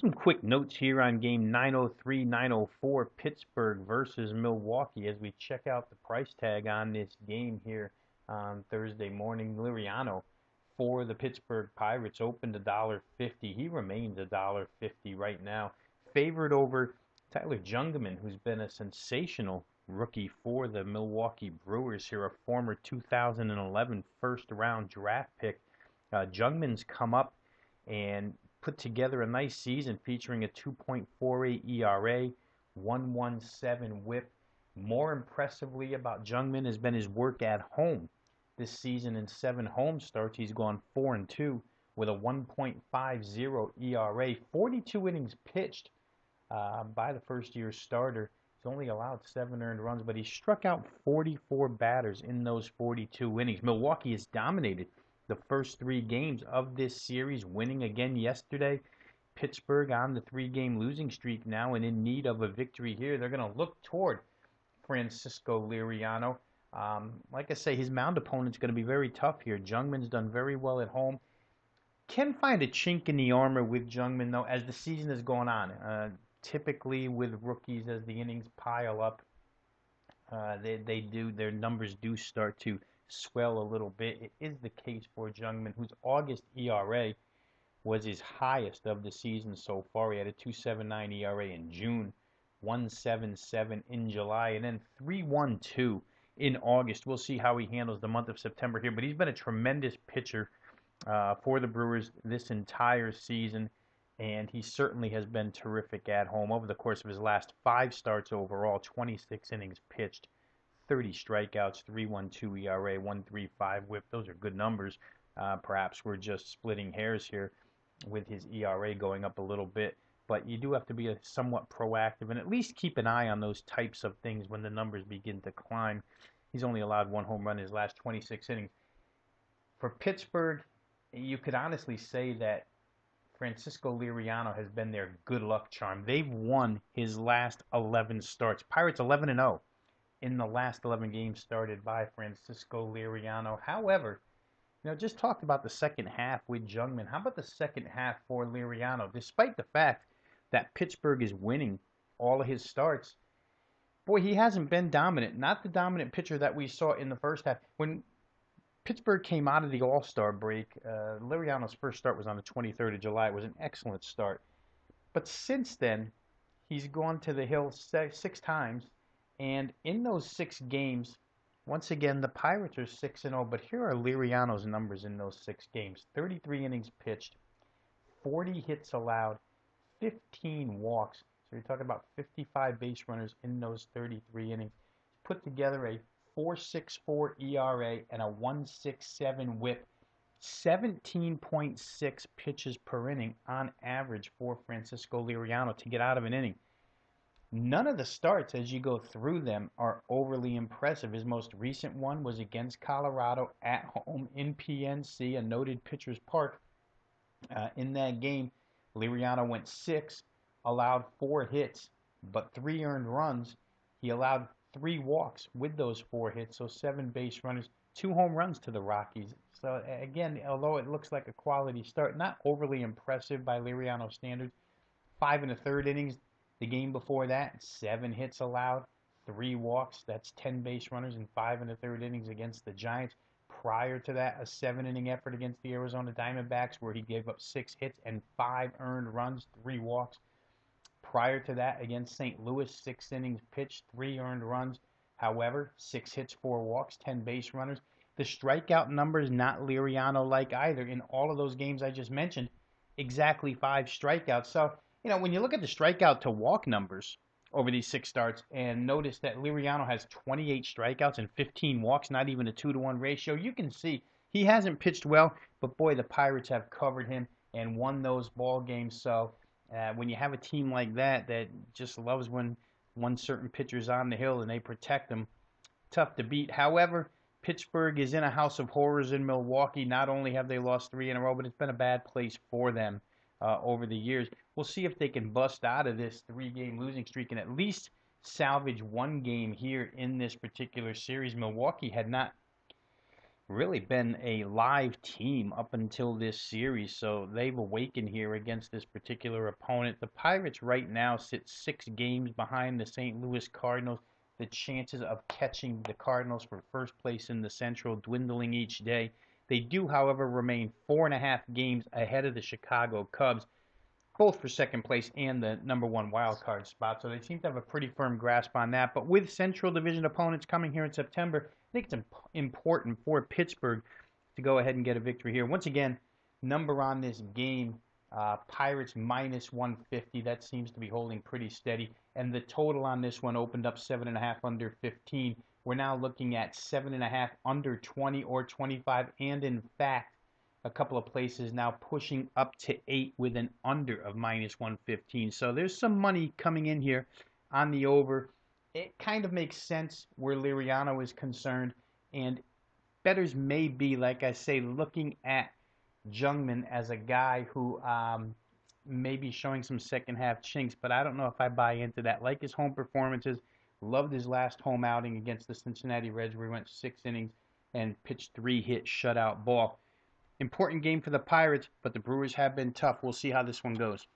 Some quick notes here on game 903-904 Pittsburgh versus Milwaukee as we check out the price tag on this game here on Thursday morning. Liriano for the Pittsburgh Pirates opened $1.50. He remains $1.50 right now. Favored over Tyler Jungmann, who's been a sensational rookie for the Milwaukee Brewers here, a former 2011 first-round draft pick. Jungmann's come up and put together a nice season featuring a 2.48 ERA, 1.17 WHIP. More impressively about Jungmann has been his work at home. This season in 7 home starts, he's gone 4-2 with a 1.50 ERA, 42 innings pitched by the first-year starter. He's only allowed 7 earned runs, but he struck out 44 batters in those 42 innings. Milwaukee has dominated the first 3 games of this series, winning again yesterday. Pittsburgh on the 3-game losing streak now and in need of a victory here. They're going to look toward Francisco Liriano. Like I say, his mound opponent's going to be very tough here. Jungmann's done very well at home. Can find a chink in the armor with Jungmann, though, as the season has gone on. Typically with rookies, as the innings pile up, their numbers do start to swell a little bit. It is the case for Jungmann, whose August ERA was his highest of the season so far. He had a 2.79 ERA in June, 1.77 in July, and then 3.12 in August. We'll see how he handles the month of September here, but he's been a tremendous pitcher for the Brewers this entire season, and he certainly has been terrific at home. Over the course of his last 5 starts overall, 26 innings pitched, 30 strikeouts, 3.12 ERA, 1.35 WHIP. Those are good numbers. Perhaps we're just splitting hairs here with his ERA going up a little bit. But you do have to be somewhat proactive and at least keep an eye on those types of things when the numbers begin to climb. He's only allowed 1 home run in his last 26 innings. For Pittsburgh, you could honestly say that Francisco Liriano has been their good luck charm. They've won his last 11 starts. Pirates 11-0. In the last 11 games started by Francisco Liriano. However, just talked about the second half with Jungmann. How about the second half for Liriano? Despite the fact that Pittsburgh is winning all of his starts, boy, he hasn't been dominant. Not the dominant pitcher that we saw in the first half. When Pittsburgh came out of the All-Star break, Liriano's first start was on the 23rd of July. It was an excellent start. But since then, he's gone to the hill 6 times. And in those 6 games, once again, the Pirates are 6-0, but here are Liriano's numbers in those 6 games. 33 innings pitched, 40 hits allowed, 15 walks. So you're talking about 55 base runners in those 33 innings. Put together a 4.64 ERA and a 1.67 WHIP, 17.6 pitches per inning on average for Francisco Liriano to get out of an inning. None of the starts, as you go through them, are overly impressive. His most recent one was against Colorado at home in PNC, a noted pitcher's park. In that game, Liriano went 6, allowed 4 hits, but 3 earned runs. He allowed 3 walks with those 4 hits, so 7 base runners, 2 home runs to the Rockies. So again, although it looks like a quality start, not overly impressive by Liriano standards. 5 1/3 innings. The game before that, 7 hits allowed, 3 walks. That's 10 base runners in 5 1/3 innings against the Giants. Prior to that, a 7-inning effort against the Arizona Diamondbacks where he gave up 6 hits and 5 earned runs, 3 walks. Prior to that, against St. Louis, 6 innings pitched, 3 earned runs. However, 6 hits, 4 walks, 10 base runners. The strikeout numbers, not Liriano-like either. In all of those games I just mentioned, exactly 5 strikeouts. So, when you look at the strikeout to walk numbers over these 6 starts and notice that Liriano has 28 strikeouts and 15 walks, not even a 2-to-1 ratio, you can see he hasn't pitched well, but boy, the Pirates have covered him and won those ball games. So when you have a team like that just loves when one certain pitcher's on the hill and they protect him, tough to beat. However, Pittsburgh is in a house of horrors in Milwaukee. Not only have they lost 3 in a row, but it's been a bad place for them over the years. We'll see if they can bust out of this 3-game losing streak and at least salvage 1 game here in this particular series. Milwaukee had not really been a live team up until this series, so they've awakened here against this particular opponent. The Pirates right now sit 6 games behind the St. Louis Cardinals. The chances of catching the Cardinals for first place in the Central dwindling each day. They do, however, remain 4.5 games ahead of the Chicago Cubs, both for second place and the number one wild card spot. So they seem to have a pretty firm grasp on that. But with Central Division opponents coming here in September, I think it's important for Pittsburgh to go ahead and get a victory here. Once again, number on this game, Pirates minus 150. That seems to be holding pretty steady. And the total on this one opened up 7.5 under 15. We're now looking at 7.5 under 20 or 25. And in fact, a couple of places now pushing up to 8 with an under of minus 115. So there's some money coming in here on the over. It kind of makes sense where Liriano is concerned, and bettors may be, like I say, looking at Jungmann as a guy who may be showing some second half chinks, but I don't know if I buy into that. Like his home performances, loved his last home outing against the Cincinnati Reds where he went 6 innings and pitched 3 hit shutout ball. Important game for the Pirates, but the Brewers have been tough. We'll see how this one goes.